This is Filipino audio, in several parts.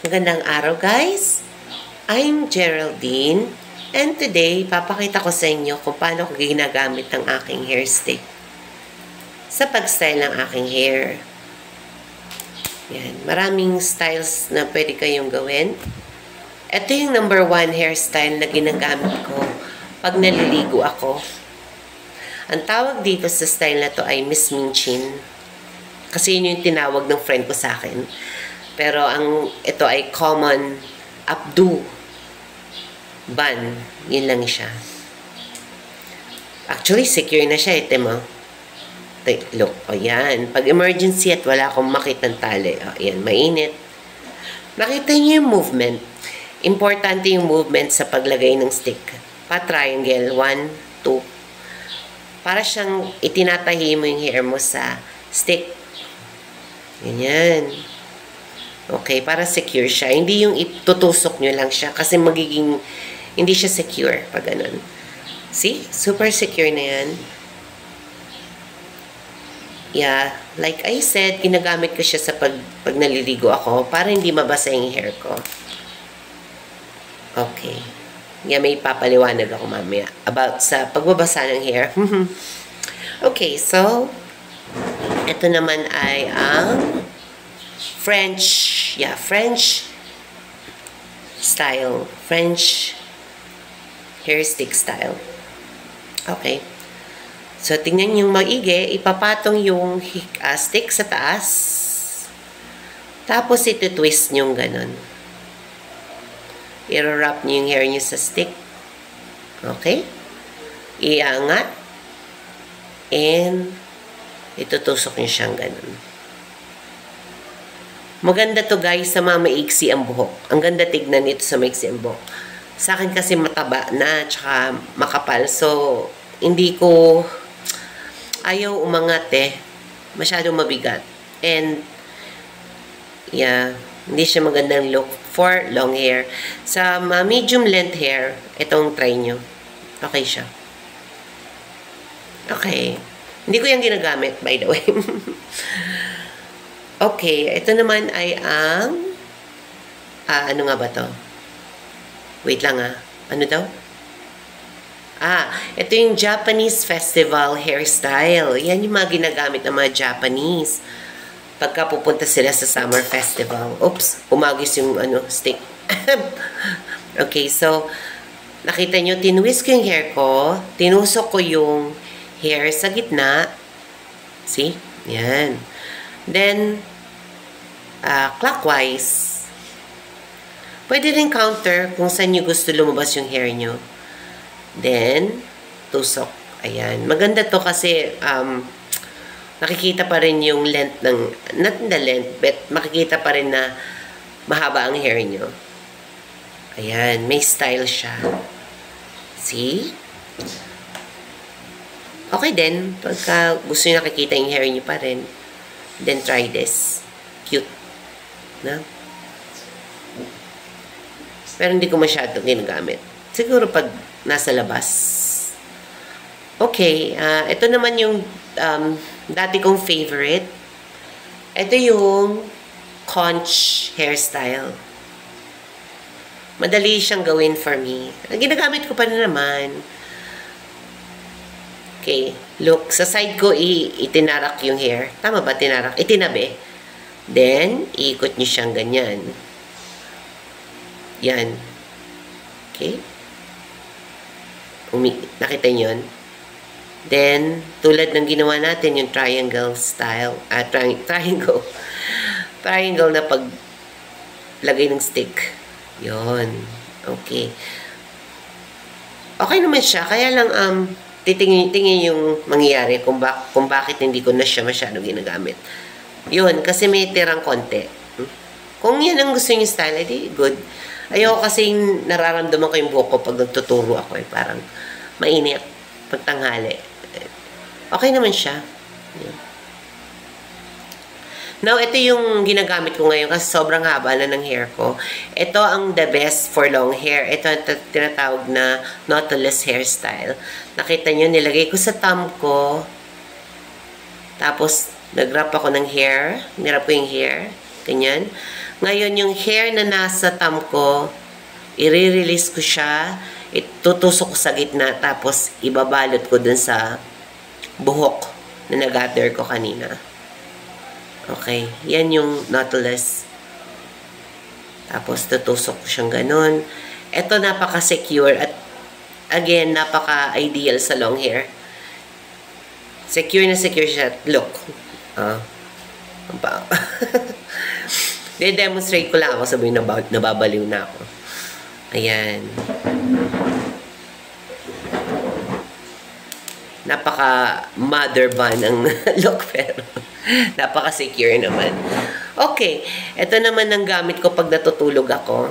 Magandang araw guys! I'm Geraldine and today papakita ko sa inyo kung paano ko ginagamit ang aking hair stick sa pag-style ng aking hair. Yan. Maraming styles na pwede kayong gawin. Ito yung number 1 hairstyle na ginagamit ko pag naliligo ako. Ang tawag dito sa style na to ay Miss Minchin. Kasi yun yung tinawag ng friend ko sa akin. Pero ito ay common updo bun. Yun lang siya. Actually, secure na siya. Ito mo. Look. O yan. Pag emergency at wala akong makitang tali. O yan. Mainit. Nakita niyo yung movement. Importante yung movement sa paglagay ng stick. Pa-triangle. 1, 2. Para siyang itinatahi mo yung hair mo sa stick. Ganyan. Okay, para secure siya. Hindi yung itutusok nyo lang siya kasi magiging, hindi siya secure pag ganun. See? Super secure na yan. Yeah, like I said, ginagamit ko siya sa pag naliligo ako para hindi mabasa yung hair ko. Okay. Yeah, may papaliwanag ako mamaya about sa pagbabasa ng hair. Okay, so, ito naman ay ang French style. French hair stick style. Okay. So, tingnan yung maigi. Ipapatong yung stick sa taas. Tapos, ito-twist nyo ganun. I-wrap nyo yung hair nyo sa stick. Okay. Iangat. And, itutusok nyo siyang ganun. Maganda to guys sa mga maiksi ang buhok. Ang ganda tignan nito sa maiksi ang buhok. Sa akin kasi mataba na, tsaka makapal. So, hindi ko ayaw umangat eh. Masyadong mabigat. And, yeah, hindi siya magandang look for long hair. Sa medium length hair, itong try nyo. Okay siya. Okay. Hindi ko yung ginagamit, by the way. Okay, ito naman ay ang ano nga ba to? Wait lang Ano daw? Ito yung Japanese festival hairstyle. Yan yung mga ginagamit ng mga Japanese pagka pupunta sila sa summer festival. Oops, umagis yung stick. Okay, so nakita nyo, tinwist ko yung hair ko. Tinusok ko yung hair sa gitna. See? Yan. Then, clockwise. Pwede rin counter kung saan nyo gusto lumabas yung hair nyo. Then, tusok. Ayan. Maganda to kasi nakikita pa rin yung length ng, not the length, but makikita pa rin na mahaba ang hair nyo. Ayan. May style siya. See? Okay din. Pagka gusto nyo nakikita yung hair nyo pa rin, then try this. Cute. Na? Pero hindi ko masyadong ginagamit. Siguro pag nasa labas. Okay. Ito naman yung dati kong favorite. Ito yung conch hairstyle. Madali siyang gawin for me. Ginagamit ko pa rin naman. Okay. Look, sa side ko, itinarak yung hair. Tama ba? Tinarak? Itinabi. Then, iikot nyo siyang ganyan. Yan. Okay. Nakita nyo yun? Then, tulad ng ginawa natin, yung triangle style. Triangle. Triangle na paglagay ng stick. Yon. Okay. Okay naman siya. Kaya lang, titingin yung mangyayari kung bakit hindi ko na siya masyadong ginagamit. Yun, kasi may tirang konti. Kung yan ang gusto yung style, edi good. Ayoko kasi nararamdaman ko yung buhok ko pag nagtuturo ako parang mainit pag tanghali. Okay naman siya. Yun. Now, ito yung ginagamit ko ngayon kasi sobrang haba na ng hair ko. Ito ang the best for long hair. Ito ang tinatawag na knotless hairstyle. Nakita nyo, nilagay ko sa thumb ko. Tapos, nag-wrap ako ng hair. Nirap ko yung hair. Ganyan. Ngayon, yung hair na nasa thumb ko, i-release ko siya, itutusok ko sa gitna, tapos ibabalot ko dun sa buhok na nag-gather ko kanina. Okay, yan yung knotless. Tapos tutusok ko siyang ganun. Ito napaka-secure at again, napaka-ideal sa long hair. Secure na secure siya. Look. De-demonstrate ko lang ako, sabihin nababaliw na ako. Ayan. Napaka-mother bun ang look, pero napaka-secure naman. Okay, ito naman ang gamit ko pag natutulog ako.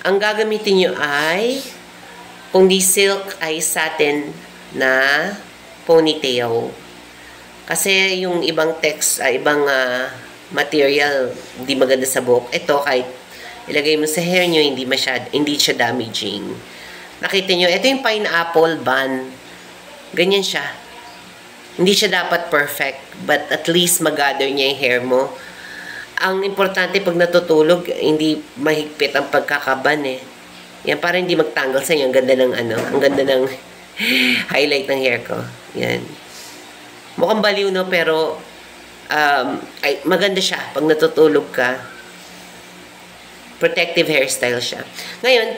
Ang gagamitin nyo ay, kung di silk, ay satin na ponytail. Kasi yung ibang ibang material, hindi maganda sa buhok. Ito, kahit ilagay mo sa hair nyo, hindi siya damaging. Nakita nyo, ito yung pineapple bun. Ganyan siya. Hindi siya dapat perfect, but at least mag-gather niya yung hair mo. Ang importante pag natutulog, hindi mahigpit ang pagkakaban eh. Yan, para hindi magtanggal sa inyo. Ang ganda ng ang ganda ng highlight ng hair ko. Yan. Mukhang baliw, no, pero maganda siya pag natutulog ka. Protective hairstyle siya. Ngayon,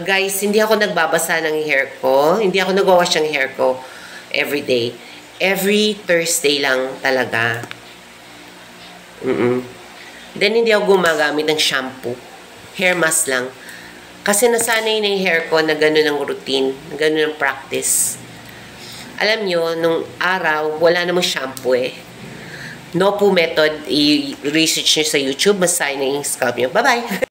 guys, hindi ako nagbabasa ng hair ko. Hindi ako nagwawash ng hair ko every day. Every Thursday lang talaga. Then, hindi ako gumagamit ng shampoo. Hair mask lang. Kasi nasanay na yung hair ko na gano'n ang routine, na gano'n ang practice. Alam nyo, nung araw, wala namang shampoo eh. No poo method, i-research nyo sa YouTube, masahin na yung scalp nyo. Bye-bye!